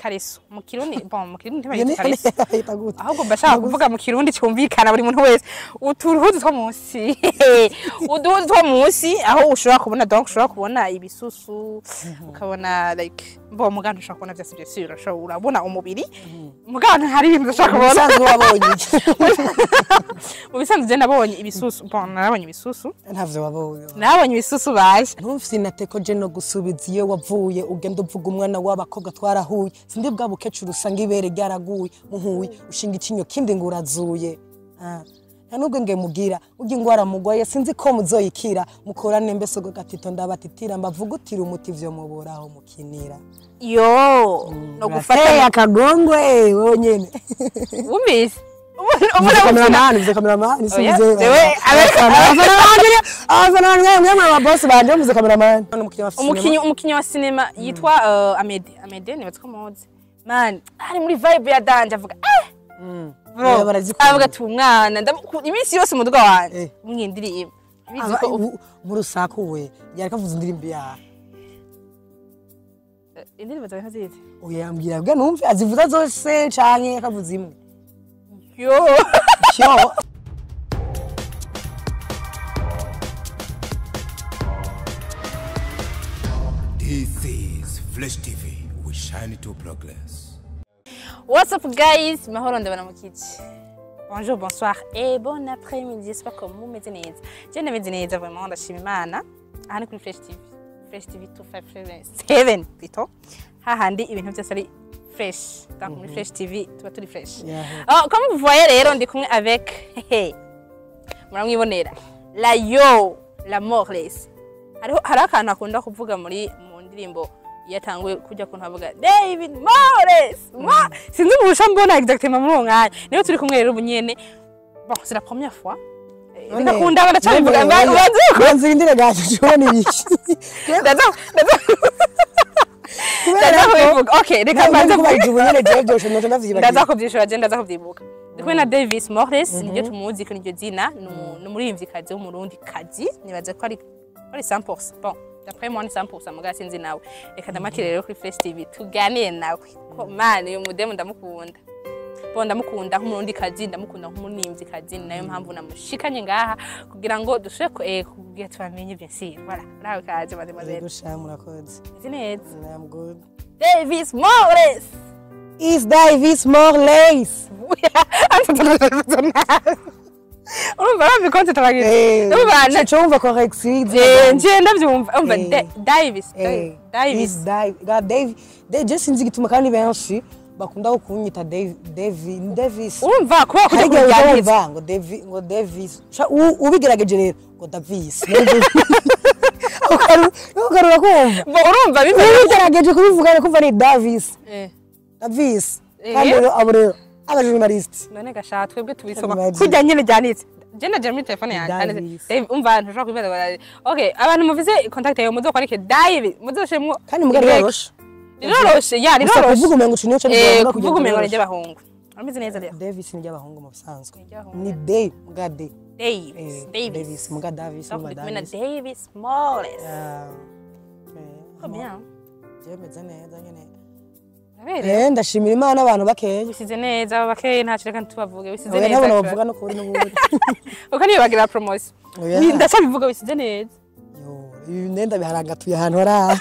ikariso mu kirundi mu kirundi ntibayita ikariso bayita gute ahubwo bashaka kuvuga mu kirundi cyumvikana buri muntu wese uturuhuzu two munsi uduhuzu two munsi aho ushobora kubona donc ushobora kubona ibisusu ukabona like muganga ushobora kubona byose byose urabona umubiri muganga hari ibintu ushobora kubona usanzwe wabonye mu bisanzwe je nabonye ibisusu narabonye ibisusu ntavyo wabonye nabonye ibisusu baje ntumfise nateko je no gusubiza iyo wavuye ugenda uvuga umwana w'abakobwa twarahuye sindi bwa bukecuru usanga ibere ryaraguye muhuye ushinga ikinyo kindi ngo urazuye nta nubwo nge mugira ugi ngwara mugwaye sinzi ko muzoyikira mukorane mbese go gatito ndabatitira mbavugutira umuti vyo muburaho mukinira yo no gufata akagongwe wonyene umvise cameraman size abana boss banje muze cameraman umukinyi wa cinema yitwa Amede nibatse ko moze man ari muri vibe ya danje avuga bro avuga ati umwana iminsi yose mu duga wanje umwindirimbo biziko mu rusaku we yari kavuza indirimbo ya indirimbo zawe ntazizi uyambwira bwa numve azivuza zose canke akavuza imwe yo This is Flash TV. We shine to progress. What's up guys? Mahoro ndabana mukici. Bonjour, bonsoir et bon après-midi. J'espère que vous mettez neza. Je ne meze neza vraiment ndashima Imana. Aha kuri Flash TV. Flash TV 257 plutôt. Hahandi ibintu byose ari fresh. Donc muri Flash TV tuba turi fresh. Oh, comme vous voyez rero ndi kumwe avec muramwibonera. La Morless. Hari akantu akunda kuvuga muri mu ndirimbo yatanguye kujya kuntu avuga David Morless. Sinzi ubusha mbona exactement muri mwanya. Niyo turi kumwe rero bunyene. Bon, c'est la première fois. Ndakunda baracabivuga banzi indire gaje cyo ibiki. Okay, reka banze kubajubunyene je byoshe no ndavyibagiye. Ndazakubyishura je ndazakubyibuka. Ndikwe na Davis Morless niryo tumuzi ko niryo zina n'umuririmvyikazi w'umurundi kazi nibaze ko ari 100%. Bon, d'après moi ni 100% muga sinzi nawe. Reka ndamakire rero kuri Flash TV tuganire nawe. Ko man uyu mudemu ndamukunda. Bon ndamukunda nk'umurundi kazi ndamukunda nk'umunimvyi kazi nayo mpamvu namushikanye ngaha kugira ngo dushobore kugira twamenye byinshi. Voilà, nawe kaje mademoiselle. Gusha murakoze. Zineze. I'm good. Davis Morless. Is Davis Morless. Urumva bikonte taragira. Urumva nacumva correction. Je ndavyumva. Urumva Davis. Davis. They just sinzi gituma kandi benshi bakunda kunyita Davis. Urumva kuba kujya ngo Davis. Ubigerageje rero ngo Davis. Ukarura kumva. Urumva bigerageje kubivuga kuva ni Davis. Davis. Kandi abure abajournalist. None gasha twebwe tubisoma kujya nyine janitse. Je na Jeremy telefone yanjye. Umva ntushaka kubibaza. Okay, abantu muvize contact yawe muzo kwarike David. Muzoshemwo kandi mugari roroshe. Riroroshe, ya riroroshe. Kuvuga umengo cyo cyo kuvuga umengo n'ijye bahungu. Ameze neza rero. Davis n'ijye bahungu mu bisanzwe. Ni Day, muga Day. Davis, muga Davis, muga Davis. Davis Morless. Bien. Je meze neza nyene. Ndashimira Imana abantu bakeye. Bisize neza bakeye nta kireka tubavuge bisize neza. Ntabwo bavuga no kuri n'ubundi. Uko niyo bagira promotion. Ndasabivuga bisize neza. Yo, ibi ndenda biharanga tuye ahantu ara.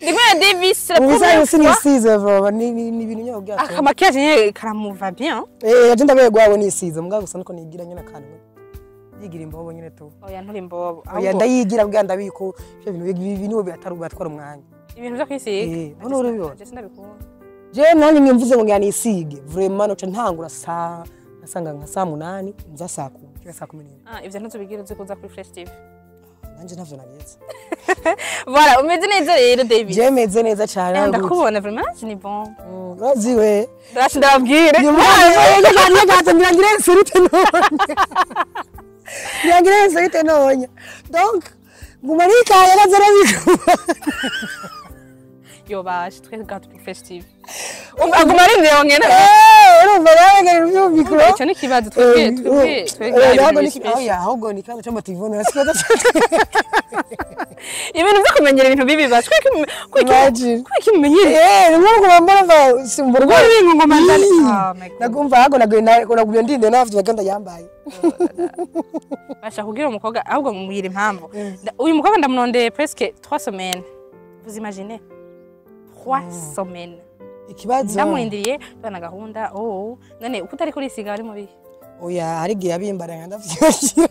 Ndimwe Davis la première fois. Ni size bro, ni ibintu nyo byacu. Akamakiyaje nyene karamuva bien. Yaje ndabaye gwawe ni size mbwa gusa nuko nigira nyene kantu. Yigira imbobo nyene tu. Oya nturi imbobo. Oya ndayigira bwa ndabiko ibintu byataruga twara umwanya. Ibintu byo kwisiga. None urabibona. Je sindabikunda. Je nani mvuze ngo ngani isige. Vraiment no ntangura nasanga nka saa 8 nza saa 10 saa 11. Ivyo ntubigira uzi kuza kuri Flash TV. Nanje ntavyo nageze. Voilà, umeze neza rero David. Je meze neza cyane. Ndakubona vraiment ni bon. Raziwe. Ndashi ndabwire. Ngirangire serite none. Ngirangire serite none. Donc, ngumarika yarazara biko. Yo baje twegatu kuri Flash TV. Agumari ndiyongena. Urumva bagera mu mikro. Icyo ni kibazo twebwe. Ahubwo ni kandi cyamba telefone nasikoza. ibintu byo kumenyera ibintu bibi bas kwiki mumenyere nkuko bambara simburwa ibintu ngo mandane oh my god nagumva hago naguye ndinde nafite baganda yambaye basha kugira umukobwa ahubwo mubwira impamvu uyu mukobwa ndamunondeye presque 3 semaines vous imaginez 3 semaines ikibazo ndamurindiriye bana gahunda none uko utari kuri siga ari mubi oya hari gihe abimbara nganda vyashira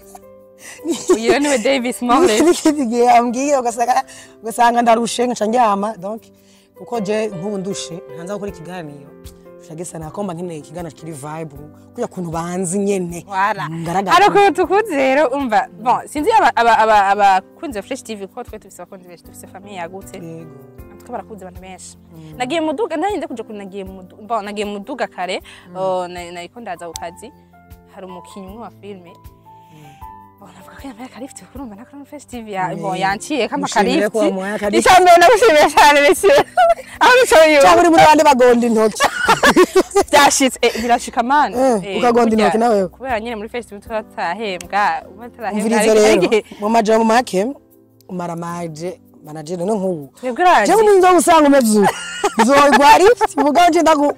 uyu niwe Davis Morley nikigiye ambwiye ugasanga ndarushe nca njyama donc kuko je nkubu ndushe ntanza gukora ikiganiro shagesa nakomba nkeneye ikiganiro kiri vibe kuya kuntu banzi nyene ngaragara ariko tukuze rero umva bon sinzi aba kunze Fresh TV ko twe tubisa kunze benshi tubise famille yagutse yego tukaba barakuze abantu benshi nagiye muduga ntarinde kuja kunagiye muduga nagiye muduga kare nayiko ndaza ukazi hari umukinyi umwe wa filme navuga ko yambaye karifti kurumva na Crown Fresh TV yanciye kama karifti icambere nagushimiye cyane monsieur aho nicoye cyangwa uri muri bande bagonda intoki byashitse birashika man ukagonda intoki nawe kubera nyine muri Fresh TV turatahembwa ubatarahembwa mu majambo make umaramaje manager no nkubu twebwe je nzo gusanga umevyu zogwari muganje ndagu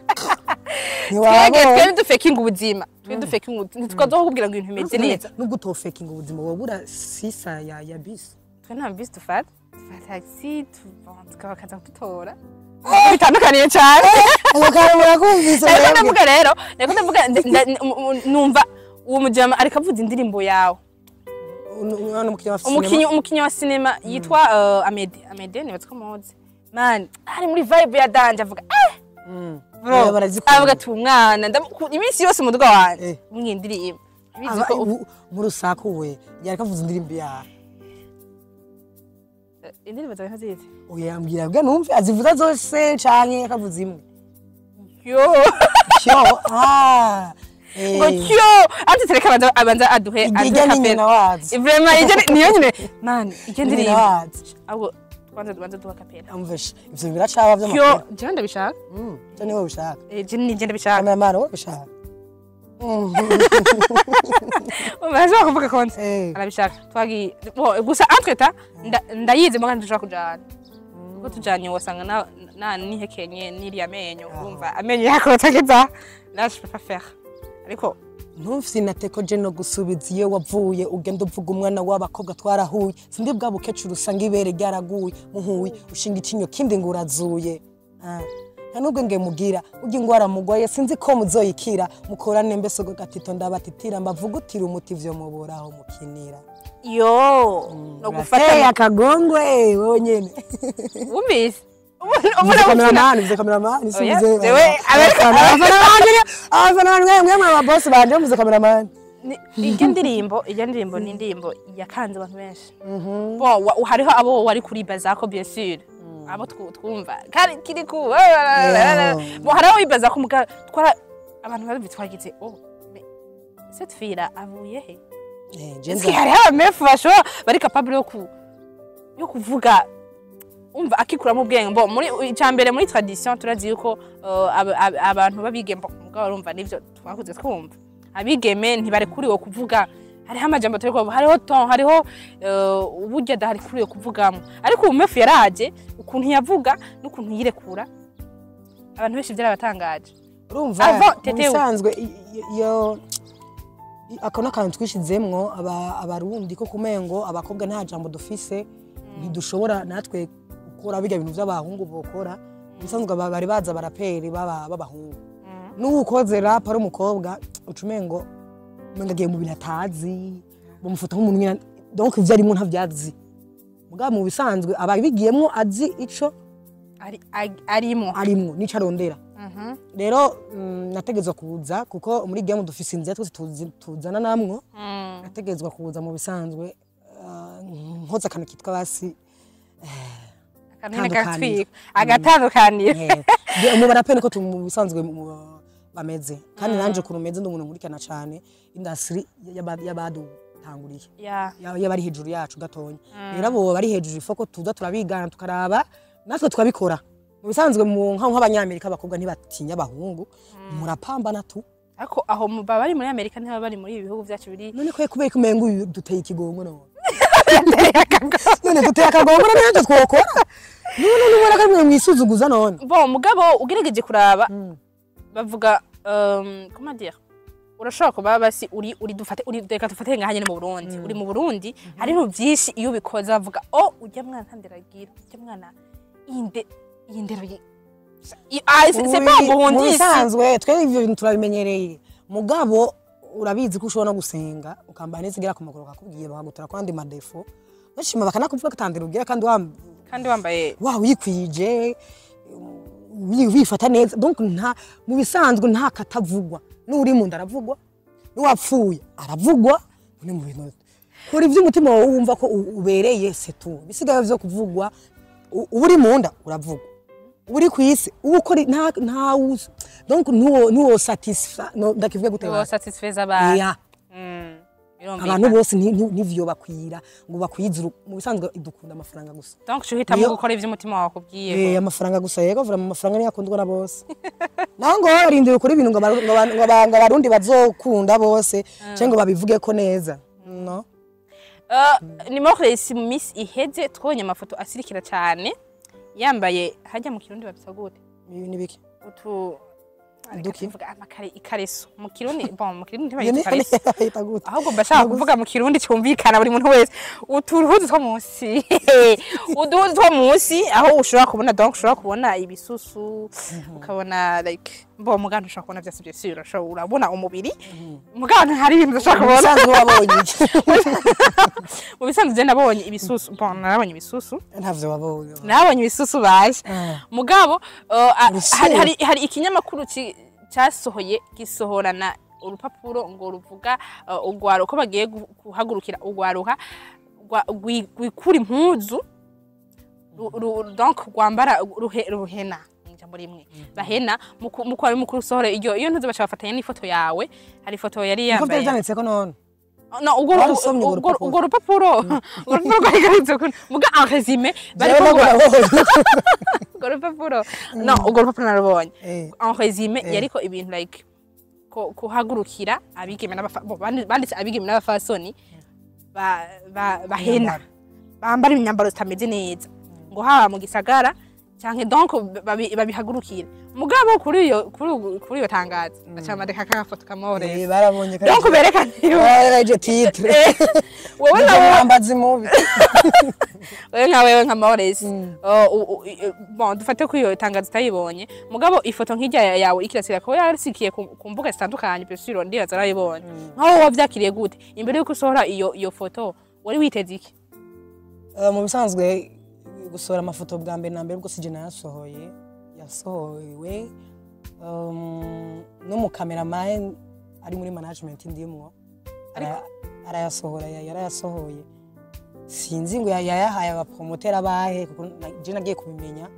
twebwe dufekinga ubuzima twe dufekinga ntitukazo kubwira ngo ibintu bimeze neza nubwo utofekinga ubuzima wabura sisa ya bisi twe nta bisi dufata taxi tukabakaza kutora bitandukaniye cyane akara murakumvise ndavuga rero ndavuga numva uwo mujama ariko avuza indirimbo yawe umukinyi wa cinema yitwa Amede nibatse ko muzi man ari muri vibe ya danje avuga bro avuga ati umwana iminsi yose umuduga wanje umwindirimbo bizi ko mu rusaku we yari kavuza indirimbo ya indirimbo zawe nkazizi uyambwira bwa numve azivuza zose canke akavuza imwe yo ngo cyo ati tereka abanza aduhe kapera vraiment ije niyo nyine man ije ndirimbo ahubwo kwanza duha kapera amvesha ivyo biracaba byo yo je ndabishaka je niwe ubishaka je nije ndabishaka cameraman wowe ubishaka umaze kuvuga konse arabishaka twagi gusa atweta ndayize muganga dushaka kujana kuko tujanye wasanga na nihekenye niri amenyo urumva amenyo yako tageza là je peux pas faire ariko ntumfise nateko je no gusubiza iyo wavuye ugenda uvuga umwana w'abakobwa twarahuye sindi bwa bukecuru usanga ibere ryaraguye muhuye ushinga ikinyo kindi ngurazuye nubwo nge mugira ugi ngwara mugoye sinzi ko muzoyikira mukorane mbese go gatito ndabatitira mbavugutira umuti vyo muburaho mukinira yo no gufata akagongwe wonyene umvise cameraman size abafana boss banje muze cameraman ijya ndirimbo ni indirimbo yakanze abantu benshi bo hariho abo wari kuri bazako bien sûr abo twumva kandi kiri ku bo hariho ibaza ko muga twara abantu bari bitwagize cette fille là avuye he jenze hariho mefu basho bari capable yo kuvuga umva akikura mu bwenge bo muri icambere muri tradition turazi yuko abantu babigemba mugabo urumva nivyo twakuze twumva abigeme ntibare kuri wo kuvuga hariho amajambo turiko hariho ton hariho uburyo da hari kuri yo kuvugamo ariko umumefu yaraje ukuntu yavuga n'ukuntu yirekura abantu benshi byarabatangaje urumva bisanzwe yo akona kantu twishizemwo abarundi ko kumengo abakobwa nta jambo dufise ntidushobora natwe gukora biga ibintu by'abahungu bokora bisanzwe bari baza baraperi babahungu n'ukoze rap ari umukobwa ucumengo mengagiye mu binatazi bamufuta nk'umuntu nyina donc ivyo arimo ntavyazi muga mu bisanzwe ababigiyemwo azi ico arimo nico arondera rero nategezwa kuza kuko muri game dufise inzira twese tuzana namwo nategezwa kuza mu bisanzwe nkoza kantu kitwa basi agatandukaniye mu barapeni ko mu bisanzwe bameze kandi nanje kurumeze ndumuntu nkurikana cyane industry y'abadutanguriye y'abari hejuru yacu gatonya rero abo bari hejuru ifoko tuza turabigana tukaraba natwe twabikora mu bisanzwe nk'abanyamerika abakobwa ntibatinya abahungu murapambana tu ariko aho bari muri Amerika ntibaba bari muri ibihugu byacu biri none ko kubera kumenga duteye ikigongo none none duteye akagombo n'ibyo twokora none n'ubona ko mwisuzuguza none bon mugabo ugerageje kuraba bavuga comment dire urashobora kuba basi uri dufate reka dufate nka hanyene mu Burundi uri mu Burundi hari ibintu byinshi iyo bikoze bavuga ujya mwana ntandiragira ujya mwana indero c'est pas Burundi bisanzwe twe ivyo bintu turabimenyereye mugabo urabizi ko ushobora no gusenga ukambara neza igera ku maguru kakubwiye bakagutara kwandi madefo bashima bakanakuvuga ko tandira ugira kandi wambaye wikwije wifata neza donc nta mu bisanzwe nta katavugwa n'uri mu ndaravugwa n'uwapfuye aravugwa ni mu bintu kuri ivy'umutima wawe wumva ko ubereye setu bisigaye byo kuvugwa uri mu nda uravugwa uri kwisi ukora nta uzi donc nuwo satisfait ndakivuga gute nuwo satisfait abantu abantu bose nivyo bakwira ngo bakwizuru mu bisanzwe idukunda amafaranga gusa donc uhita mu gukora ivy'umutima wawe kubwiye amafaranga gusa yego vura mu mafaranga ni yakundwa na bose nango arindira kuri ibintu ngo abarundi bazokunda bose cyangwa babivuge ko neza no ni Moresi mu miss iheze twonye amafoto asirikira cyane yambaye hajya mu kirundi babisa gute ni biki utu Dukivuga amakare ikareso mu kirundi bon mu kirundi ntibayita ikareso ahubwo mbashaka kuvuga mu kirundi cyumvikana buri muntu wese uturuhuzu two munsi uduhuzu two munsi aho ushobora kubona donc ushobora kubona ibisusu ukabona like bon muganda ushobora kubona byose byose urabona umubiri muganda hari ibintu ushobora kubona wabonye mu bisanzwe je nabonye ibisusu bon nabonye ibisusu ntavyo wabonye nabonye ibisusu baje mugabo hari ikinyamakuru cyasohoye gisohorana urupapuro ngo ruvuga ugwaro ko bagiye guhagurukira ugwaruha gwikura impuzu donc gwambara ruhena njambo rimwe bahena muko ari mukuru sohora iyo ntuze bacafatanya n'ifoto yawe hari foto yari yambaye ko byanditse ko none no ugwo rupapuro rwagaritse ko muga en résumé bari rupapuro no ugwo rupapuro narubonye en résumé yariko ibintu like kuhagurukira abigeme banditse abigeme n'abafasoni bahena bambara imyambaro zitameze neza ngo haba mu gisagara canke donc babihagurukira mugabo kuri iyo tangazo acamadeka kagafoto kamore barabonye donc berekana baraje titre wewe nambazi mubi wewe nka Moresi bon dufate ko iyo tangazo tayibonye mugabo ifoto nk'ijya yawe ikirasira ko yarisikiye ku mbuga zitandukanye pesiro ndira zarayibonye nkaho wavyakiriye gute imbere yuko usohora iyo foto wari witeze iki mu bisanzwe gusohora amafoto bwa mbere na mbere ubwo sije yasohowe no mu cameraman ari muri management ndimwo yarayasohoye sinzi ngo yayahaye abapromoter abahe kuko je nagiye kubimenya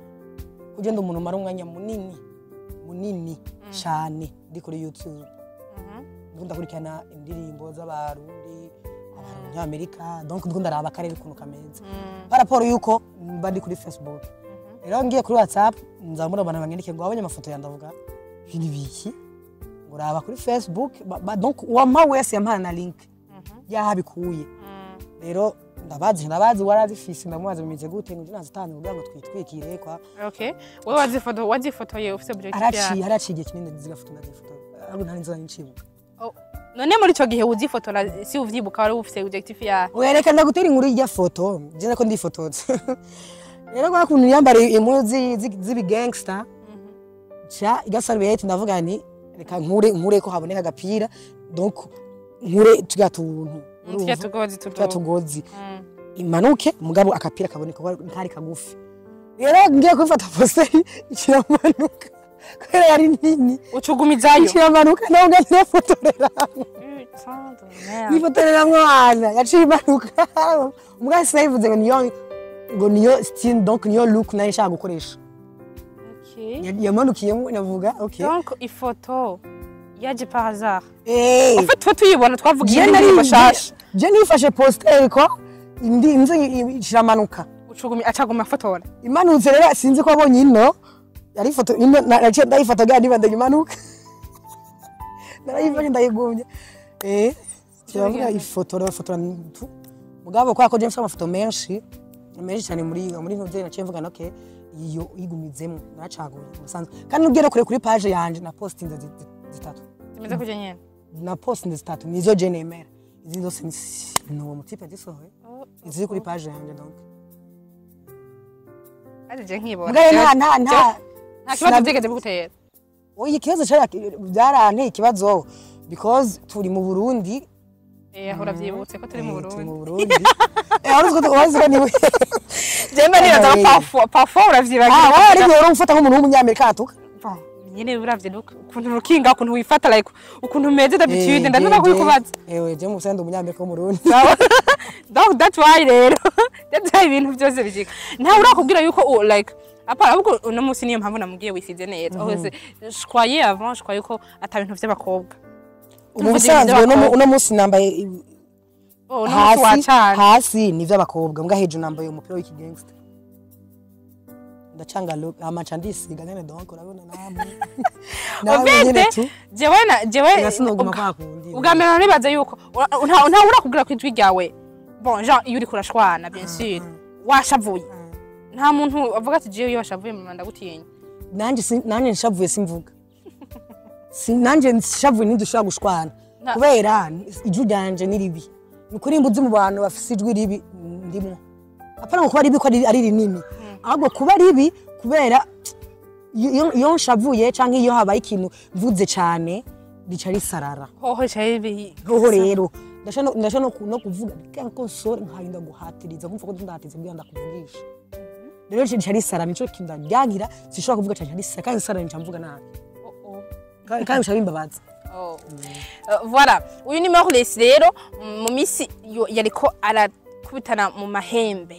kuje ndo umuntu mara umwanya munini cyane ndi kuri YouTube ndunda kurikana indirimbo z'abarundi Amerika donc ndunda raba karere kuno kameze par rapport yuko bandi kuri Facebook rero ngiye kuri WhatsApp nzamura bana bangendike ngo abanye amafoto yandavuga ibintu biki nguraba kuri Facebook donc wampa wese yampana na link yahabikuye rero ndabazi warazifise ndamubaza bimeze gute ngo nazitanye kugira ngo twitwikire kwa okay wewe wazifotoye ufite objectif haraciye kinini zigafoto ndazifoto abo ntari nzana nshibuka none muri cyo gihe uzifotora si uvyibuka wari ufite objectif ya werekana gutera inkuru y'ya foto je nako ndifotoza rero kwa kuntu yambare impuzu zibi gangster cha igasalbete ndavuga ni reka nkure ko haboneka agapira donc nkure tugatuntu tugozi imanuke mugabo akapira kaboneka ntari kagufi rero ngiye kwifata poster ikiramanuka kwera yari nini ucugumizayo ikiramanuka naho ngati fotorera nifotorera mwana yaciye imanuka umugabo sayivuze ngo niyo style donc niyo look nayo nshaka gukoresha yamanukiyemo navuga okay donc ifoto yaje par hasard en fait foto yibona twavugiye n'indi bashasha je nifashe poster ko indi inze iramanuka ucugumi acaguma fotora imanutse rero sinzi ko abonye ino yari foto ino naciye ndayifata gandi bande imanuka narayifashe ndayigumye kiravuga ifotora mugabo kwa ko James amafoto menshi cyane muri ntuze naciye mvuga noke iyo igumizemo nacaguye musanzwe kandi ugere kuri page yanje na posting zitatu Zimeze kujya nyene. na posting zitatu nizo je nemera izindi zose ni uwo mutipe zisohoye iziri kuri page yanje donc Ari je nkibona. Mbwa nta kibazo byigeze bigutera. oya ikibazo byaranteye ikibazo because turi mu Burundi Ahora byibutse ko turi mu Burundi. mu Burundi ariko tubaziga niwe Jemba nibaza parfois uravyibagira. wari ngoro ufata nk'umuntu w'umunyamerika atuka Nyene uravye ukuntu rukinga ukuntu wifata like ukuntu umeze d'habitude ndavuga ko kubaza. je mu sende umunyamerika wo mu Burundi Donc that's why rero. That's why ibintu byose bijika. Nta urakubwira yuko like apara ahubwo uno munsi niyo mpamvu namubwiye wisize neza. Hose croyais avant je croyais ko ata bintu by'abakobwa. umusanzwe uno munsi nambaye hasi ni vy'abakobwa mbwa hejuru nambaye umupira w'iki gangster ndacanga look amacha ndisiga nyene donc urabona namwe jewe nasinoguma kwa kundi ugamera nibaza yuko nta urakubwira ko ijwi ryawe bon genre iyo uri kurashwana bien sûr washavuye nta muntu avuga ati jewe iyo washavuye mu Rwanda gutinya nanje nshavuye simvuga nanje nshavuye ntidushobora gushwana kubera ijwi ryanje ni ribi ni kuri imbuzi mu bantu bafise ijwi ribi ndimo apana ngo kuba ribi ko ari rinini ahubwo kuba ribi kubera iyo nshavuye canke iyo habaye ikintu mvuze cyane rica risarara hoho cyari hoho rero ndashaka no kuvuga kanko sore nkarinda guhatiriza kumva ko ndahatize bwanda kuvugisha rero rica risarara nico kinda ryagira sishobora kuvuga cyane risarara kandi risarara nca mvuga nabi kandi bishabimbabaza voilà uyu ni Maurice rero mu misi yariko arakubitana mu mahembe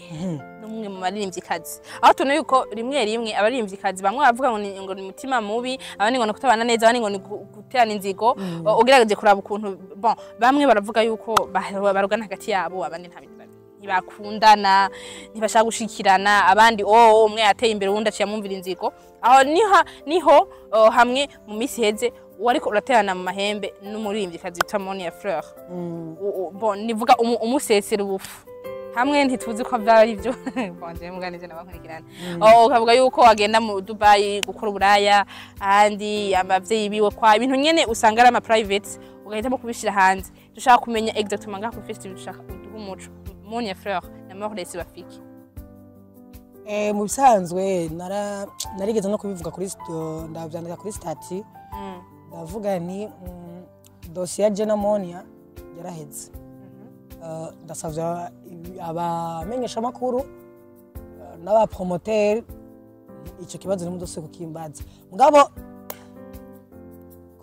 n'umwe mu baririmvyikazi aho tuna yuko rimwe abaririmvyikazi bamwe bavuga ngo ni mutima mubi abandi ngo no kutabana neza abandi ngo ni guterana inzigo ugerageje kuraba ukuntu bon bamwe baravuga yuko barugana hagati yabo abandi nta bintu ntibakundana ntibashaka gushikirana abandi umwe yateye imbere uwundi aciye amwumvira inzigo aho niho hamwe mu misi heze wariko uraterana mu mahembe n'umuririmvyikazi witwa Monia Fleur bon nivuga umusesera ubufu hamwe ntituzi ko byari byo bonje muganije nabakurikirana ukavuga yuko agenda mu Dubai gukora uburaya andi abavyeyi biwe kwa ibintu nyene usanga ari ama private ugahitamo kubishira hanze dushaka kumenya exactement ngaho ku festival dushaka uduha umuco Monia Fleur na Maurice bafiki mu bisanzwe narigeze no kubivuga kuri ndavyandika kuri stati ndavuga ni dossier ya Jenna Monia yaraheze ndasavye abamenyesha makuru n'aba promoter ico kibazo ni mudose kukimbaza mugabo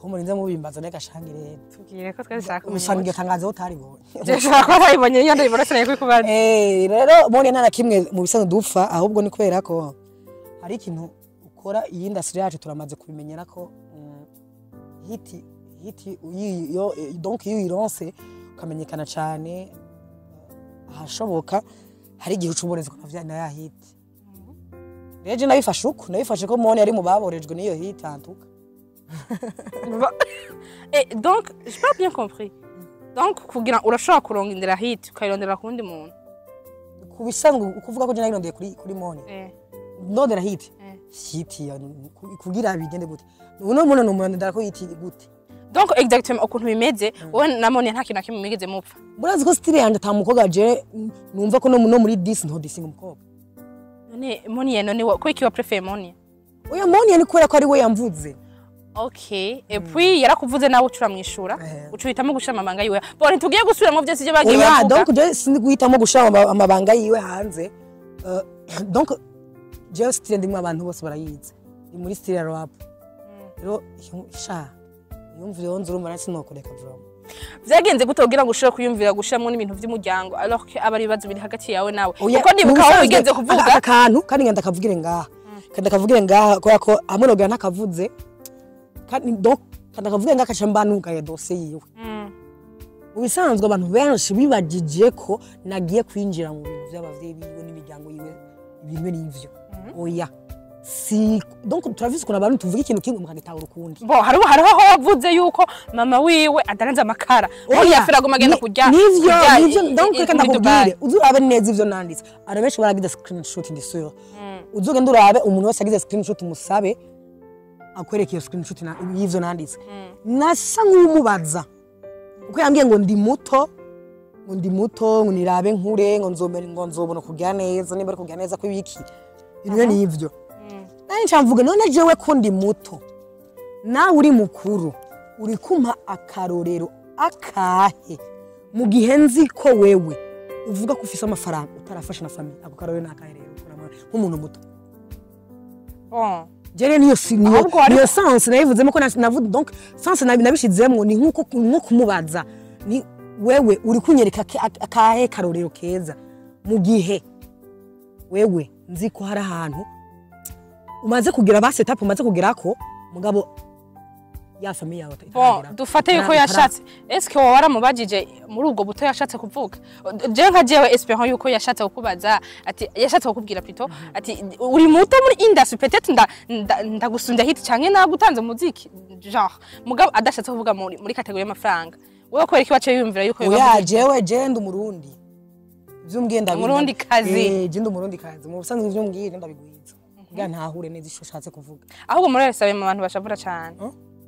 ko murinze mubimbaza n'agashangire tubwire ko twashaka umusangiye tangazo utaribonye ndashaka ko bayibonye iyo ndayiborosene kuri kubaza rero Monia nta kimwe mu bisanzwe dupfa ahubwo ni kubera ko hari ikintu ukora iyi industry yacu turamaze kubimenyera ko hiti donc iyo ironse ukamenyekana cyane ahashoboka hari igihe ucuboreza ko navyana ya hiti reje nabifashe ko Monia ari mu baborejwe niyo hiti antuka donc j'ai pas bien compris donc kugira urashaka kuronga indira hiti ukayirondera kundi muntu kubisanzwe ukuvuga ko je nayirondeye kuri Monia ndondera hiti hiti kugira bigende gute uno muntu n'umuntu ndako hiti gute donc exactement ukuntu bimeze wowe na Monia nta kintu nakimwe migeze mupfa murazi ko style yanje tamukoga je numva ko no muri this nto disinga umukobwa none Monia none ko iki wa prefer Monia oya Monia ni kwera ko ari we yamvuze okay et puis yarakuvuze nawe ucuramwishura ucuhitamo gushama amabanga yiwe bone tugiye gusubiramo byose ibyo bagiye bavuga donc je sindi guhitamo gushama amabanga yiwe hanze donc je style ndimwe abantu bose barayize ni muri style rap rero sha yumvira yonze urumva sinokoreka vuba vyagenze gute kugira ngo ushobore kuyumvira gushamwe n'ibintu vy'umuryango alors que abari bibazo biri hagati yawe nawe uko ndibuka aho bigenze kuvuga akantu kandi ngenda kavugire ngaha ko hamwe no gana kavuze kandi donc kandi kavugire ngaha kacambanuka ya dossier yiwe ubisanzwe abantu benshi bibagije ko nagiye kwinjira mu bintu by'abavyeyi biwe n'imiryango yiwe ibintu n'ivyo oya si donc turavise kuna abantu tuvuga ikintu kimwe mukagitahura ukundi bo hariho aho wavuze yuko mama wiwe adanza amakara yafira gumagenda kurya nivyo donc reka ndakubwire uzurabe neza ivyo nanditse arabenshi baragize screenshot ndisura uzogenda urabe umuntu wese agize screenshot musabe akwereka iyo screenshot y'ivyo nanditse nasa nk'umubaza uko yambwiye ngo ndi muto ngo nirabe nkure ngo nzobona kugira neza niba ari kugira neza ko ibiki ibyo ni ivyo nani ncamvuga none jewe ko ndi muto nawe uri mukuru uri kumpa akarorero akahe mu gihe nzi ko wewe uvuga ko ufise amafaranga utarafasha na famille ako karorero nakahe rero nk'umuntu muto jere niyo sens nayivuzemo ko navuze donc sens nabishizemo ni nko kumubaza ni wewe uri kunyereka akahe karorero keza mu gihe wewe nzi ko hari ahantu umaze kugira ba setup umaze kugerako mugabo ya famille yawe itaragira dufate yuko yashatse eske wowe waramubajije muri ubwo buto yashatse kuvuga je nka jewe espérant yuko yashatse kukubaza ati yashatse kukubwira plutôt ati uri muto muri industry peut-être ndagusunda hit canke nagutanze muziki genre mugabo adashatse kuvuga muri kategori y'amafaranga wewe ko iki wace yumvira yuko ya jewe ndi umurundi vyumbwiye ndabira umurundi kazi je ndi umurundi kazi mu busanzwe vyumbwiye ndabigwiza kugira ntahure neza isho shatse kuvuga ahubwo muri resabe mu bantu bashavura cyane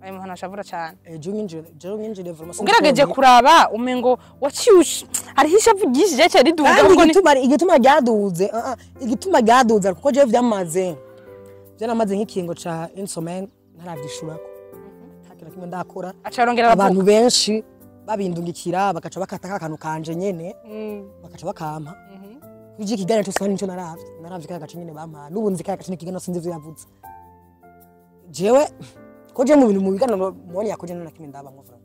ayo muhana bashavura cyane je nginjire vraiment ugerageje kuraba umengo waciusha hari hishavu gishije cyane riduga ahubwo igituma ryaduza kuko je vyamaze byanamaze nk'ikingo ca insomen ntaravyishurako ntakira kimwe ndakora acarongera abantu benshi babindungikira bakaca bakata akantu kanje nyene bakaca bakampa Iji kigana cyo sani cyo naravye kaya gace nyene bampa n'ubunzi kaya gace kigana sinzi ivyo yavuze jewe ko je mu bintu mu bigana mubonye yakoje nana kimwe ndaba nkuvura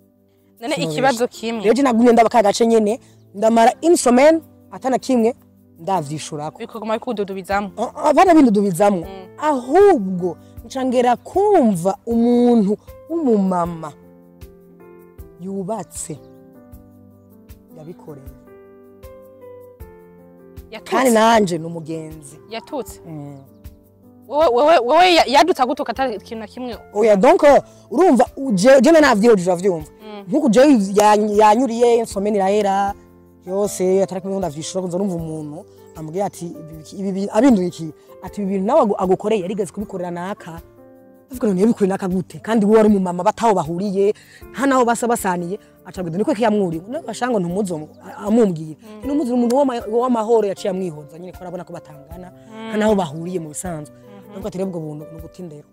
none ikibazo kimwe rero je nagumye ndaba kaya gace nyene ndamara insomen atana kimwe ndavyishurako bikogoma bikududubizamo abana bindudubizamo ahubwo ncangera kumva umuntu w'umumama yubatse yabikoreye kandi nanje n'umugenzi yatutse wewe yadutsa gutuka atari ikintu na kimwe oya donc urumva je navyihoje avyumva nkuko je yanyuriye insomeni rahera yose atari kumwe ndavyishura kunza numva umuntu ambwiye ati ibi abinduye iki ati ibi bintu nawe agukoreye yarigeze kubikorera naka avuga none yabikore naka gute kandi wowe ari mu mama bataho bahuriye nta naho basaniye acabwe niko kiyamwuri no bashango ntumuzo amumbwira n'umuzo umuntu w'amahoro yaciye amwihoza nyine ko arabona ko batangana naho bahuriye mu bisanzwe nubwo atari ubwo buntu n'ugutindero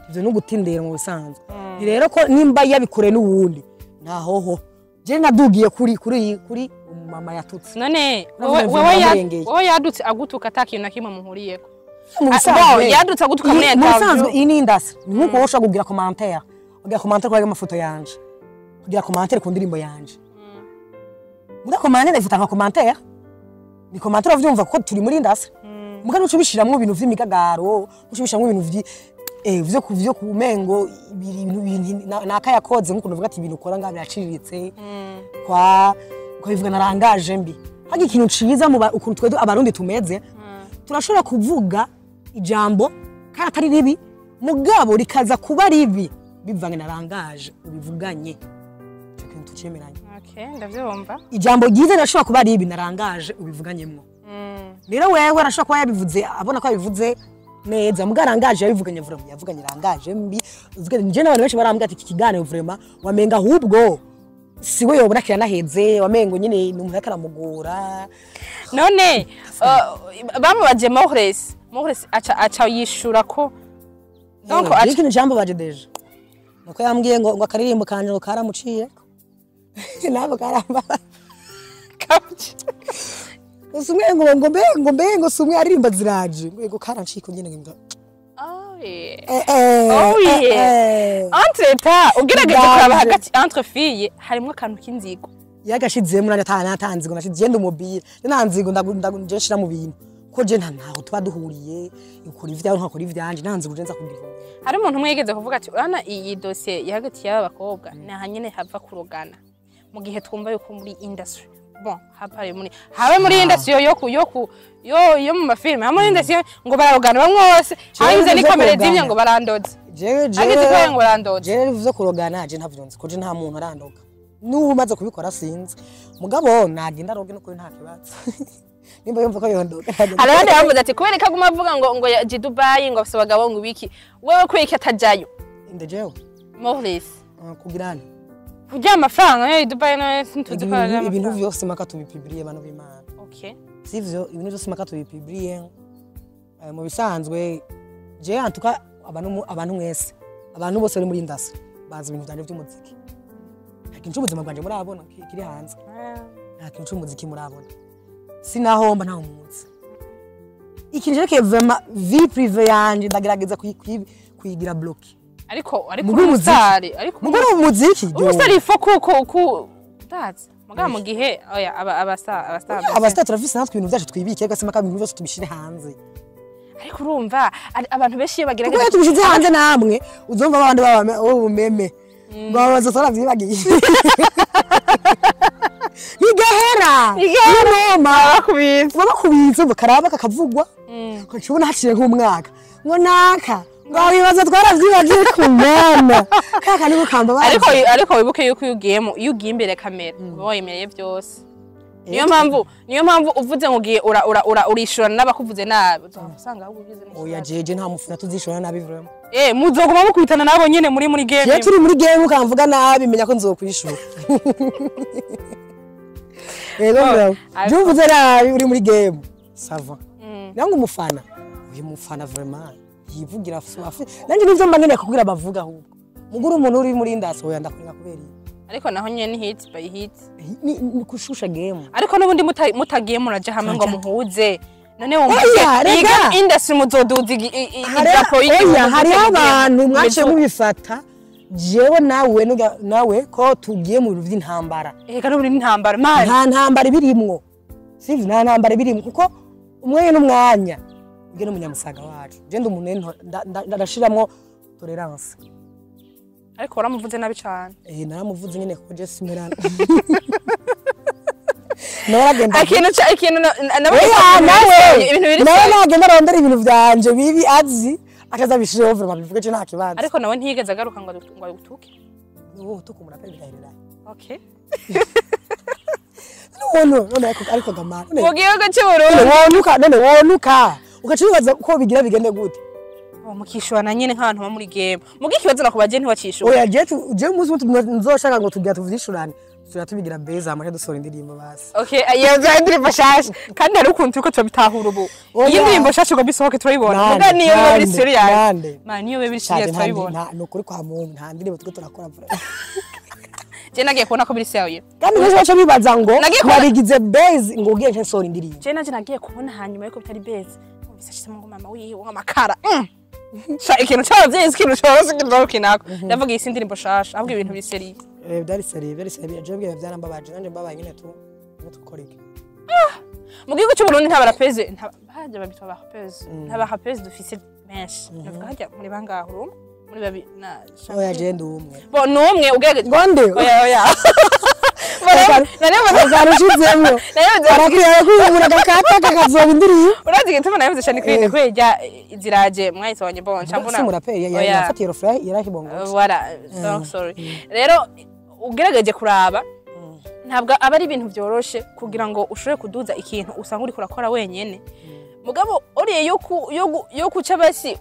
ivyo n'ugutindero mu bisanzwe rero ko nimba yabikore n'uwundi nahoho je nadugiye kuri mama yatutse none wowe yadutse agutuka atakintu na kimwe muhuriyeko yadutse agutuka muri interview ini industry nkuko wosha kugira commentaire ugira commentaire kwa amafoto yanje kugira commentaire ku ndirimbo yanje muda commentaire ifata nka commentaire ni commentaire avyumva ko turi muri industry muga nuco bishiramwe ibintu vy'imigagaro ucubishiramwe ibintu vyo kumengo ibintu nakaya koze nkuko nuvuga ati ibintu ukora ngabe yaciriritse kwa bivuga narangaje mbi hagi ikintu ciza mu ukuntu twede abarundi tumeze turashobora kuvuga ijambo kandi atari ribi mugabo rikaza kuba ribi bivanga narangaje ubivuganye cyo kintu tucemeranye okay ndavyumva ijambo gize nashobora kuba ribi narangaje ubivuganyemwo rero wewe arashobora kuba yabivuze abona ko yabivuze neza mugarangaje yabivuganye vraiment yavuganye rangaje mbi uvuga nje n'abantu benshi barambwira ati iki kiganiro vraiment wamenga ahubwo siwe yobona kiranaheze wamengo nyine n'umuntu akaramugora none bamubaje Maurice acha yishura ko donc ikintu jambo baje deje nuko yambwiye ngo akaririmbo kanje ngo karamuciye nabo karamba usumwe ngo sumwe aririmba ziraje ngo karanciko nyine ngo entre ta ugerageje kuraba hagati entre filles harimo akantu k'inzigo yagashizemo natanzigo nashize ndumobile nanzigo ndagunje shira mu bintu ko je ntaho tuba duhuriye ukora ivyawe nkakora ivyanje nanzigo nza kugira hari umuntu umwe yigeze kuvuga ati urana iyi dossier yahagati y'aba bakobwa naha nyene hava kurogana mu gihe twumva yuko muri industry bon hapa muri industry yo mu mafilme muri industry ngo bararogana bamwe bose hanze ni kamera zimye ngo barandoze ageze ko ngo barandoze je bivuze kurogana je ntavyonze ko je nta muntu arandoga numaze kubikora sinzi mugabo nagenda roge no kuri nta kibazo nimba yumva ko yondoga arande bavuze ati kubera kaguma avuga ngo yaje Dubai ngo afise abagabo ngo ibiki wewe kwiki atajayo inde jewe Maurice kugirana kujya amafaranga Dubai no ntuzi ko ibintu byose maka tubipibriye bano b'Imana okay sivyo ibintu byose maka tubipibriye mu bisanzwe je antuka abantu mwese abantu bose bari muri industry bazi ibintu byanje by'umuziki ntakintu cy'ubuzima bwanje murabona kiri hanze ntakintu cy'umuziki murabona sinahomba nta umunsi ikintu je kevema vie privée yanje ndagerageza kuyigira block ariko umusari mugore umuziki umusari fo ku that's muga mu gihe oya abastar turafise natwe ibintu byacu twibike gasema ka ibintu byose tubishire hanze ariko urumva abantu beshi bagerageza kuko tubishize hanze namwe uzumva abandi babumeme babaza sora vyibagiye igahera bakubitse bakaraba kakavugwa ukacubona haciye nk'umwaka ngo naka ngo wibaza twaravyibagiye kumena kaka ni gukamba ariko wibuke yuko iyo ugiye imbere kamera uba wemereye byose niyo mpamvu uvuze ngo ugiye urishurana n'abakuvuze nabi uzasanga ahubwo ugize neza oya jeje nta mufuna tuzishurana nabi vraiment muzoguma mukubitana nabo nyene muri game je turi muri game ukamvuga nabi menya ko nzokwishura rero je uvuze nabi uri muri game sava nangu umufana uyu mufana vraiment yivugira afi nanje nivyo mbanene kugira bavuga ahubwo muguru umuntu uri muri industry oya ndakwinga kubera ariko naho nyene ni hit by hit ni kushusha game ariko nubundi mutagiye muraje hamwe ngo muhuze none wumva iga industry muzoduza idrapo y'igihugu hari abantu mwace mubifata jewe nawe ko tugiye mu bintu by'intambara ega no muri intambara mari nta ntambara birimwo sivyo nta ntambara birimwo kuko umwe n'umwanya ugene umunyamusaga wacu je ndumuntu ndashiramwo tolerance ariko waramuvuze nabi cyane naramuvuze nyine ko je simerana ikintu nawe nagenda arondera ibintu vyanje bibi azi akaza bishije over babivuga je nta kibazo ariko nawe ntiyigeze agaruka ngo agutuke tukumura pe bigahirira okay none ariko gamana mugiye cy'Uburundi wonuka ugacibaza ko bigira bigende gute mukishwana nyene nk'abantu ba muri game mugikibazo nakubaje ntiwacishura oya je muzi nzoshaka ngo tugira tuvishurane tubigira beza amaje dusora indirimbo basi okay iyo indirimbo shasha kandi ari ukuntu uko tubitahura ubu iyi ndirimbo shasha ngo bisohoke turayibona muga niyo bari serious man niyo bari serious turayibona no kuri kwa muntu nta ndirimbo tuko turakora je nagiye kubona ko biri serious kandi bose bacha bibaza ngo babigize base ngo ugiye nsora indirimbo je nagiye kubona hanyuma yuko bitari base bisashitse ngo mama wiwe w'amakara ikintu cy'abavyeyi ikintu cyose kindokinako ndavuga isi indirimbo shasha ahubwo ibintu biseriye byari seriye je bwe byarambabaje nanje mbabaye nyine tukora iki mu gihugu cy'u Burundi ntabarapeze baje babitwa barapeze ntabarapeze dufise benshi navuga hajya muri bangaho muri babi na oya je ndumwe bo numwe ugegeje gonde oya Zarushizemwe. Arakira kwimura gakata kakazoba indiriye. Urazi gituma navuze cyane kwende kweja ziraje mwahise wanye boncha mbona. Simuraperi yafatira fly yarahibongo. Voilà. Sorry. Rero ugerageje kuraba ntabwo aba ari ibintu byoroshe kugira ngo ushobore kuduza ikintu usanga uri kurakora wenyene. Mugabo uriye yo kuca basi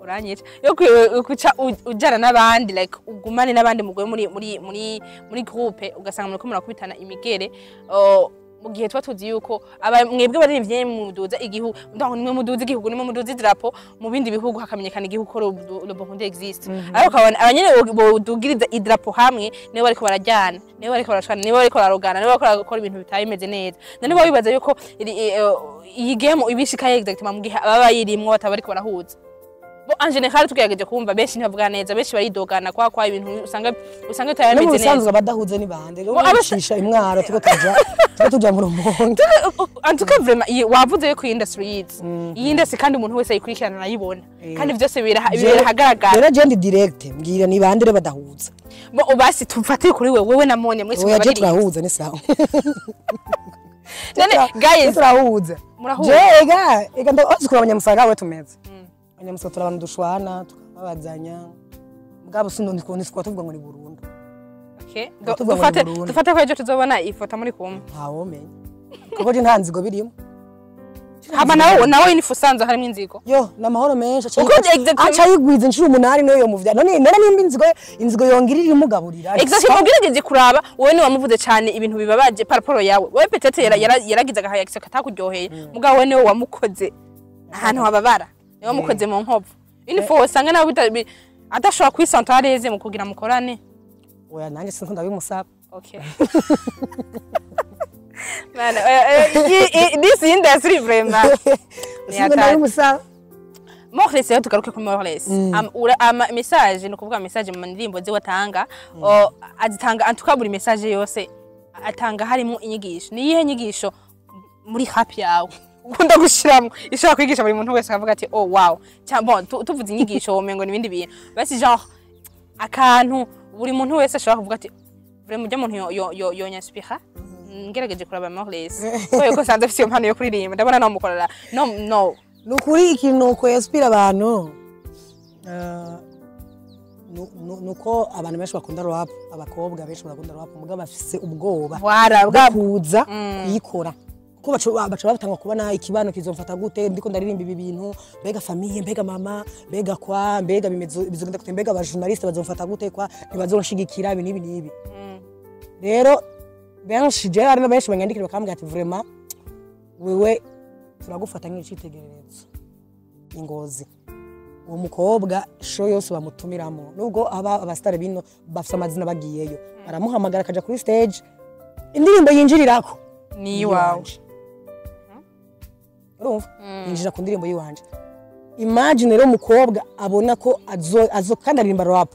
uranyica yo kuca ujana n'abandi like ugumane n'abandi mugoye muri groupe ugasanga muri ko murakubitana imigere mu gihe twa tuzi yuko mwebwe barivye mu muduza igihugu ndaho nimwe muduza igihugu nimwe muduza idrapo mu bindi bihugu hakamenyekana igihugu ko le Burundi existe ariko abanyene bodugiriza idrapo hamwe nibo bariko barajyana nibo bariko barashana nibo bariko bararogana nibo bariko barakora ibintu bitayimeze neza none bibaza yuko iyi game ibishikaye exactement mu gihe aba bayirimwo batabariko barahuza bo en general tugerageje kumva benshi ntibavuga neza benshi baridogana kwa ibintu usanga no mu bitayameze neza bisanzwe abadahuze ni bande bacisha imwaro tuja mu rumonge en tout cas vraiment wavuze ko industry yize iyi industry kandi umuntu wese ayikurikirana nayibona kandi byose birahagaragara rero je ndi direct mbwira ni bande badahuza bo basi tufate kuri wewe na Mone mwese mubari turahuza ni sawa none guys turahuza murahuza ega ndazikura abanyamusaga we tumeze abanyamusaga turabantu dushwana tukabazanya mugabo sinundi ko nisiko tuvuga ngo ni Burundi okay dufate ko ejo tuzobona ifoto muri kumwe ntawo menye kuko je nta nzigo birimo haba nawe inifusanzo harimo inzigo yo namahoro menshi aca yigwiza inshuro 8 no yo muvya none nimba inzigo yongirira imugaburira exactly ubwirageze kuraba wowe ni wamuvuze cyane ibintu bibabaje paraporo yawe wowe petete yaragize agahayakise katakuryoheye mugabo wowe niwe wamukoze ahantu hababara niwe wamukoze mu nkovu info wasanga nawe adashobora kwisantareze mu kugira mukorane oya nanjye sinko ndabimusaba okay Man, this industry vraiment. Morless yo tugaruke ku Morless. Message no kuvuga message mu ndirimbo ze watanga azitanga antukaburi message yose atanga harimo inyigisho. Ni yihe nyigisho muri happy yawe? Ukunda gushiramo ishaka kwigisha buri muntu wese akavuga ati oh wow. Cyangwa tuvuze inyigisho womengo nibindi bintu. Basi genre akantu buri muntu wese ashaka kuvuga ati vraiment je muntu yo nyaspira. Ngerageje kuraba Morless ko sanze afite impano yo kuririmba ndabona no mukorera no nukuri ikintu ko yaspira abantu nuko abantu benshi bakunda rap abakobwa benshi bakunda rap mugabo bafise ubwoba kuza kuyikora ko baca batanga kubana ikibano kizomfata gute ndiko ndaririmba ibi bintu mbega famille mbega mama mbega bizogenda gute mbega aba journaliste bazomfata gute kwa ntibazonshigikira ibi nibi rero benshi je ari benshi banyandikira bakambwira ati vraiment wewe turagufata nk'icitegererezo ingozi uwo mukobwa show yose bamutumiramo nubwo abastare bino bafite amazina bagiyeyo aramuhamagara akaja kuri stage indirimbo yinjirirako ni wawe urumva yinjira ku ndirimbo yiwanje imagine rero umukobwa abona ko kandi aririmba rap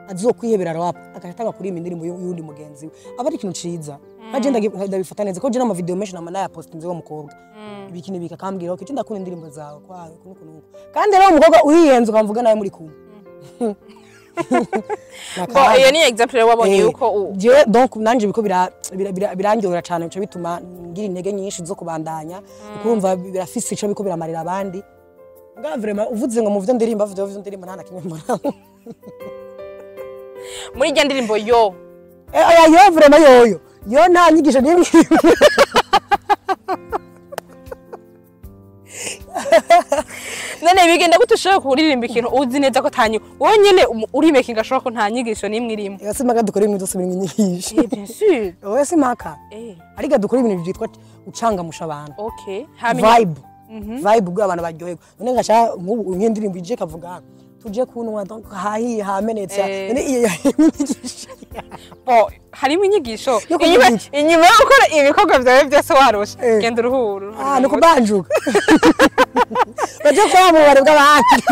azokwihebera rap agatanga kuri indirimbo y'undi mugenzi we aba ari ikintu ciza agenda ndabifata neza ko je nama video menshi nama na post nzo mukobwa ibikini bikakambwira okay ndakunda indirimbo zawe kwawe kunuko kandi rero umukobwa uriyenze ukamvuga nawe muri kumwe bo iyo ni example wabonye yuko je donc nanje biko birangirira cyane bico bituma ngira intege nyinshi zo kubandanya ukumva birafise ico biko biramarira abandi nga vraiment uvuze ngo mu vyo ndirimba nta nakimwe mbona muri rya ndirimbo yo yo vraiment yo nta nyigisho nimwe none bigenda gute ushobora kuririmba ikintu uzi neza ko tanyi wowe nyene uri making ashobora ko nta nyigisho nimwe irimo yasimaga dukora ibintu byose birimo inyigisho bien sûr wowe simaka ariko dukora ibintu byitwa ucangamusha abantu okay vibe bwa abantu baryoherwa none ngasha nk'indirimbo ije kavuga tuje kunwa donc hahi hamenetse none iyo inyigisho bo harimo inyigisho inyuma yo gukora ibikorwa byawe byose warusha genda uruhuru no kubanjuka baje kwa mu bare bw'abandi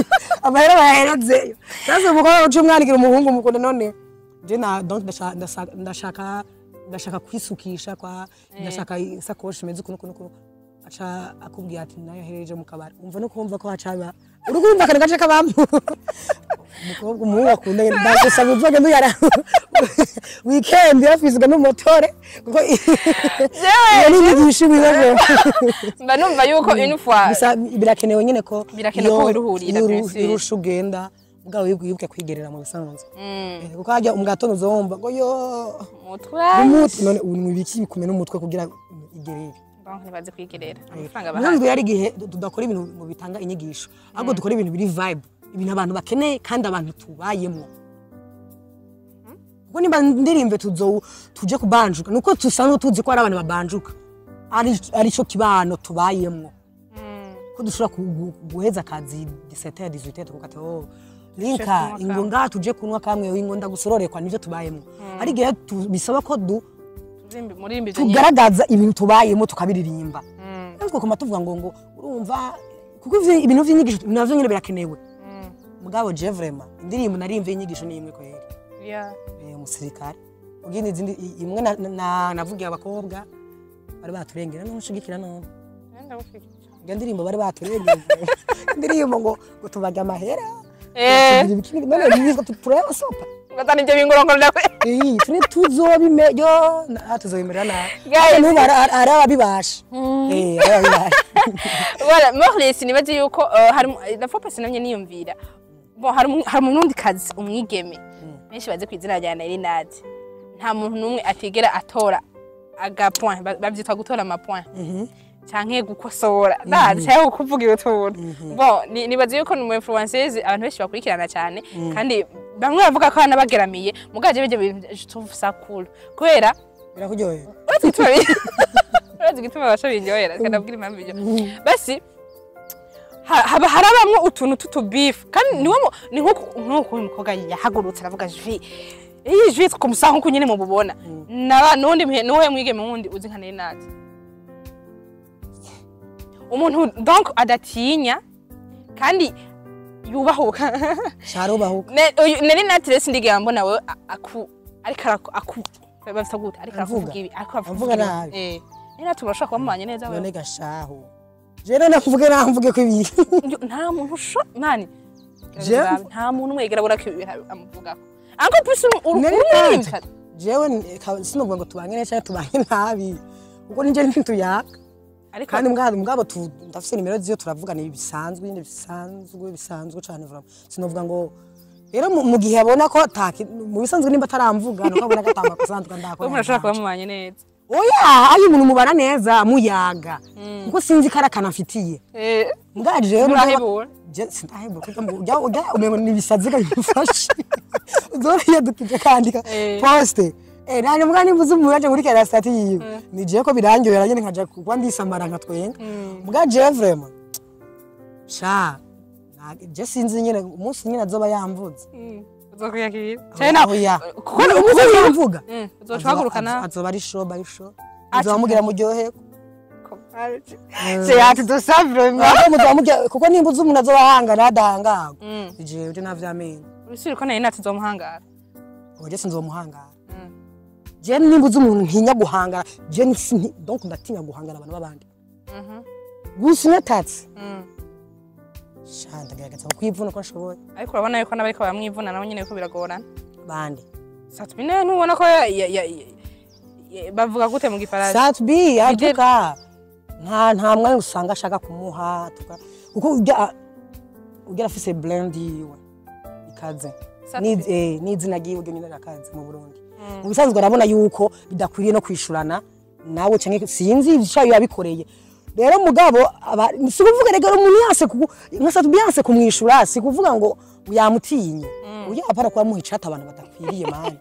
amahera baherezeyo sasa umukobwa ucumwandikira umuhungu mukunda none je na donc ndashaka kwisukisha kwa ndashaka isakoshi meze kuno acha akubwiye ati nayo hereje mu kabari umva no kumva ko hacaba urugumva kana gace kabambu umukobwa umuhungu akunda ndagusaba uzoge nduyara weekend yafizwe n'umotore kuko ni nyigisho bibaje mba numva yuko une fois birakenewe nyene ko biruhurira birusha ugenda ubwawe wibuke kwigerera mu bisanzwe kuko hajya umugatono uzomba ngo yo umutwe none ubiki bikume n'umutwe kugira igerere banki baze kwigerera amafaranga bahanze yari gihe tudakora ibintu mu bitanga inyigisho ahubwo dukora ibintu biri vibe ibintu abantu bakeneye kandi abantu tubayemo kuko nimba ndirimbe tuje kubanjuka nuko tusanzwe tuzi ko ari abantu babanjuka ari cyo kibano tubayemo ko dushobora guheza akazi 17 18 tukate linka ingonga tuje kunwa kamwe wingonda gusororekwa nivyo tubayemo ari gihe bisaba ko tugaragaza ibintu tubayemo tukabiririmba ariko kuma tuvuga ngo urumva kuko ibintu vy'inyigisho navyo nyine birakenewe mugabo je vraiment indirimbo narimve inyigisho ni imwe kweri yeah umusirikare ugindi izindi imwe navugiye abakobwa bari baturengera no mushigikira none nenda gufika indirimbo bari baturengera indirimbo ngo tubaga amahera none nibwo tureba sopa ngatani je bingorongorera kwe turi tuzobimeyo tuzobimerera na nubu arabibasha arabibasha voilà Morlesi nibaje yuko hari la fois passée namye niyumvira bon hari umundi kazi umwigeme benshi baze kwizina rya Narinad nta muntu numwe atigera atora aga point bavyitwa gutora ama point canke gukosora cyangwa kuvugira utuntu bon nibaze yuko numu influenceuse abantu benshi bakurikirana cyane kandi bamwe bavuga ko anabageramiye mugaje beje je ça cool kubera birakuryohera urazi gituma bashabinyohera kanabwira impamvu byo basi haba harabamwe utuntu tutubifu kandi ni nko umukobwa yahagurutse aravuga jvi iyi jvi kumusanko kunyene mu bubona nundi nuwe mwigeme wundi uzi nka Narinad umuntu donc adatinya kandi yubahuka sharubahuka Narinad rese ndigera mbona we ariko bafite gute ariko aravuga ibi ariko avuga nabi Narinad turashaka kumanya neza we none gashaho jero nakuvuge namvuge ko ibi nta muntu mani nta muntu mwegera burako amuvuga anko pusi urumva jewe sinovuga ngo tubanye neza tubanye nabi kuko ninje ntituyaka kandi mugabo ndafise nimero ziyo turavugana ibisanzwe bisanzwe cyane vraiment sinovuga ngo rero mu gihe abona ko mu bisanzwe nimba taramvuga no kabona gatamba kusanzwe ndakora murashaka kubamanye neza oya ayi umuntu mubana neza muyaga kuko sinzi karakana mfitiye ngaje rero murahebura sindahebura kuko umengo nibisazi kayifashe uzoriye dukije kandika poste nane mbwa nimbuze umuraje muri kera stati yiwe nije ko birangyohera nyene nkaja kuba ndisamara nkatwenga mbwa je vraiment sha je sinzi nyene umunsi nyene azoba yamvuze uzokuyakira cyane kuko umunsi yamvuga uzochagurukana azoba ari show uzomugira muryohe c'est ati do savre muzomugira kuko nimbuze umuntu azoba hangana adahangara je uje navyamenye urusiri ko Narinad tuzomuhangara oje sinzomuhangara je nimbuze umuntu ntinya guhangara je donc ndatinya guhangara abantu babandi gusa natatse shanda gagatsa kwivuna ko nshoboye ariko urabona yuko nabariko bamwivuna nabo nyene ko biragorana bandi Satbine nubona ko bavuga gute mu gifaransa Satbi atuka nta mwanya usanga ashaka kumuha kuko ugera afise blend yiwe ikaze n'izina giwe nyine rakaze mu Burundi mu bisanzwe arabona yuko bidakwiriye no kwishurana nawe canke sinzi ivyo yabikoreye rero mugabo sikuvuga rega umuntu yase Satbi yase kumwishura sikuvuga ngo yamutinye uya apara kwa muhicata abantu badakwiriye mani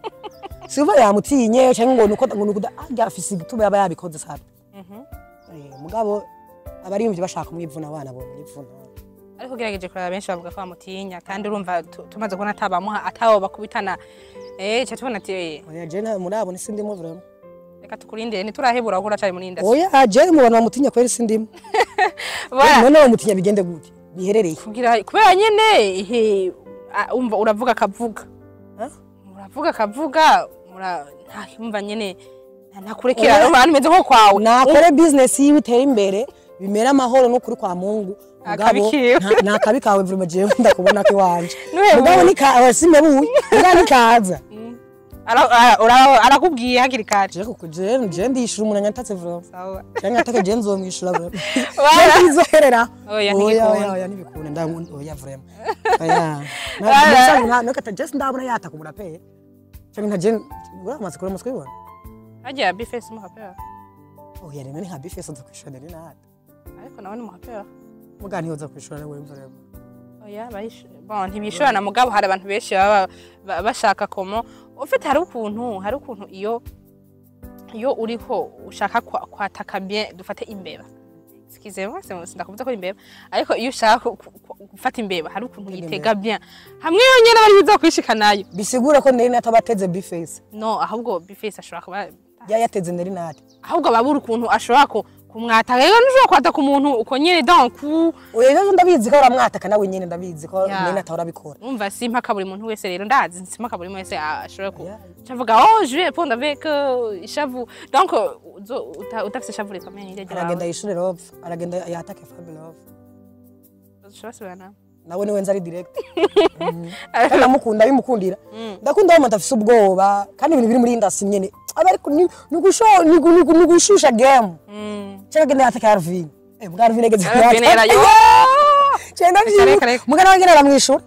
sikuvuga yamutinye canke ngo nuko afise igituma yaba yabikoze Satbi mugabo abariyumvye bashaka kumwivuna abana bo mwivuna ariko gerageje kuraba benshi bavuga ko bamutinya kandi urumva tumaze kubona atabamuha atawo bakubitana cyo tubona ati oya je murabo ni sindimo vraiment reka tukurindire niturahebura ko uracari muri industry oya je mubona bamutinya kweri sindimo none bamutinya bigende gute biherereye kugira kubera nyene umva uravuga kavuga nta nyene nakurekera abantu meze nko kwawe nakore business yiwe itera imbere bimera amahoro no kuri kwa Mungu mugabo nakabikawe vraiment je ndakubona ko wanje mugabo nika abasime buyi nikaza arakubwiye hakiri kare je ndishura umuntu nyatatse vraiment sawa cyangwa ataka je nzomwishura vraiment nzoherera oya nibikunda ndankunda oya vraiment oya nakata just ndabona yatakumura pe cyangwa ntaje uramaze kuri muswe wona ajya bifese mu hapera oya rero ni habifese zo kwishura Narinad ariko nawe ni mu hapera mugani hoza kwishura nawe vraiment oya bon ntibishurana mugabo hari abantu benshi bashaka komo ufite hari ukuntu iyo uriho ushaka kwataka bien dufate imbeba sikizemo sindakuvuza ko imbeba ariko iyo ushaka gufata imbeba hari ukuntu yitega bien hamwe yonyene bari biza kwishikanayo bisigura ko Narinad atabateze bifese no ahubwo bifese ashobora kuba yateze Narinad ahubwo babura ukuntu ashobora kumwataka rero ntushobora kwataka umuntu uko nyene donc rero ndabizi ko uramwataka nawe nyene ndabizi ko Yeah. nyene atahora abikora umva simpaka buri muntu wese rero ndazi simpaka buri muntu wese ashobora ku chavuga oh je vais répondre avec ishavu donc utafise ishavu rikomeye niryo aragenda yishure love aragenda yatake Fab Love ushobora nawe niwe nzi ari direct kandi ndamukunda bimukundira ndakunda aho matafise ubwoba kandi ibintu biri muri industry nyene aba ariko ni gushusha game cyangwa genda yatake Arvin mbwa Arvin egeze cyenda mugana wagenera mwishura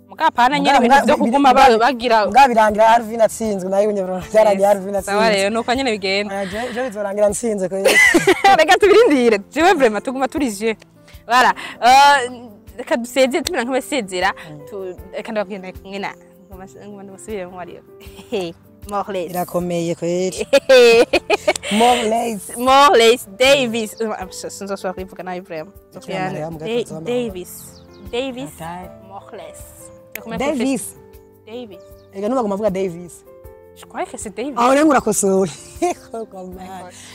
mugapana nyene ibintu byo kuguma bagira mbwa birangira Arvin atsinzwe nayo nyevro byarangira Arvin atsinzwe sawa rero nuko nyene bigenda je bizorangira nsinze ko reka tubirindire jewe vraiment tuguma turizye voilà reka dusezere tumira nk'abasezera reka ndababwira kumwe na ngoma ndabasubire mu wariyo Morlace irakomeye kweli Morlace Davis sinzosubira kubivuga nabi vraiment Davis Morlace Davis ega nubaguma vuga Davis je croyais que c'est Davis aho rengura kosura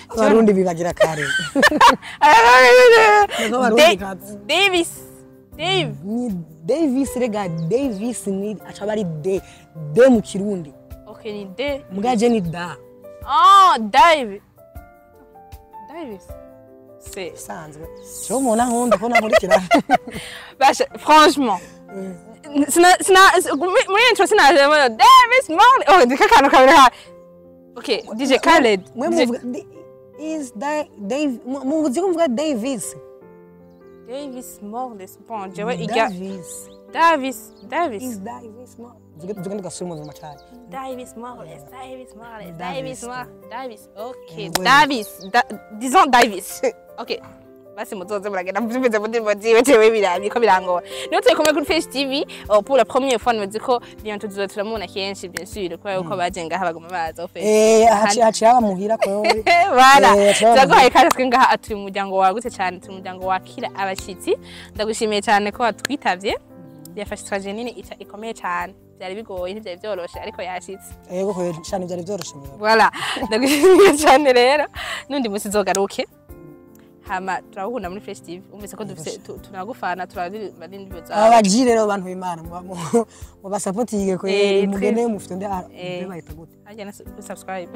abarundi bibagira kare Davis Davis rega Davis ni acaba ari de mu kirundi okay ni de mugaje ni da Davis c'est sanzwe cyo mona nkunda ko namurikira basha franchement muri intro sina Davis Morlace ndikakano kabira okay DJ Khaled mwe muvuga is Dave muvuze kumvuga Davis Morlace bon jewe Davis Davis is Davis Morlace zugenda gasura mu macari Davis Morlace okay disons Davis okay basi muzoze muragenda mvuze mu ndirimbo ziwe birabi ko birangora niyo tuyikomeye kuri Fresh TV pour la première fois nzi ko bientôt tuzoturamubona kenshi bien sûr ko yuko bajenga habagoma baza offe haci haba muhira ko bana zagoye kandi twe ngaha atuye umuryango wagutse cyane turi umuryango wakira abashitsi ndagushimiye cyane ko watwitavye yafashe traje nini ikomeye cyane byari bigoye ntibyari byoroshe ariko yashitse yego ko cyane byari byoroshe voilà ndagushimiye cyane rero nundi musi zogaruke hama turabukunda muri Fresh TV umvise ko dufise tunagufana turabiririmba n'indibyo zawe abaji rero abantu b'Imana mu basupportinge ko mugene mufite nde bayita gute ajya na subscribe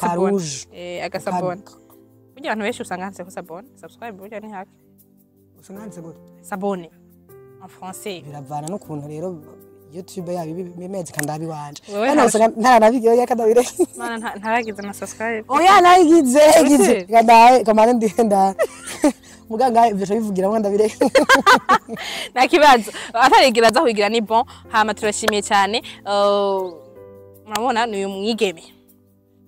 ka rouge agasabone burya abantu benshi usanga handitse ko sabone subscribe burya ni hake usanga handitse gute sabone en français biravana n'ukuntu rero YouTube yabi bimeze kandabi wanje hano usanga ntaranabigiye yakadabire mana ntaragize na subscribe oya nayigize kandaye kamane ndenda muganga ivyo bivugira ngo ndabire nakibazo atarigira za kwigira ni bon hama turashimiye cyane murabona ni uyu mwigeme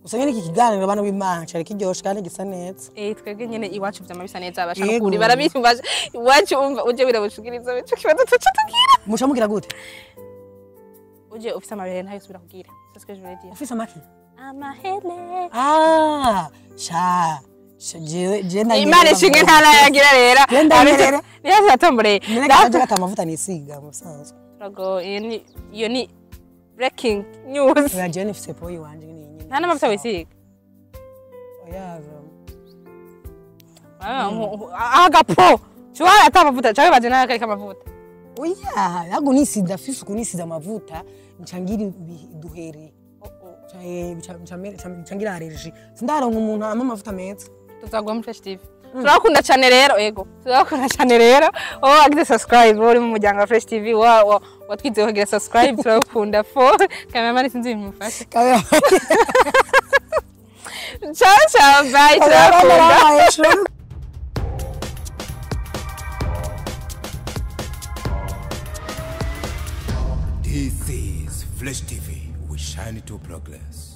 usanga niki kiganiro bana b'Imana cyari kiryoshe kandi gisa neza twebwe nyene iwacu vyama bisa neza abashaka kuri barabishimbaje iwacu umva uje birabushikiriza bico kibazo tugira musha mugira gute uje ufise amabere ntayo subira kugira c'est ce que je voulais dire ufise amaki amahele je na imana ishinge ntarayagira rero niyo yatombore ndaje gatamavuta nisiga musanzwe rago iyo ni breaking news ya Jenny fise boy wanje ni nyine nta namavuta wisiga oya agapo chwa atamavuta chawe baje nayo kari kamavuta oya yago nisida fise kunisiza amavuta nchangira duhere nchangira allergie sindaronka umuntu amavuta meza tuzagwa mu Fresh TV turakunda cyane rero ego turakunda cyane rero agize subscribe uri mu muryango wa Fresh TV watwize kugira subscribe turakunda cameraman sinzi bimufashe ciao bye turakunda This is Fresh TV. We shine to progress.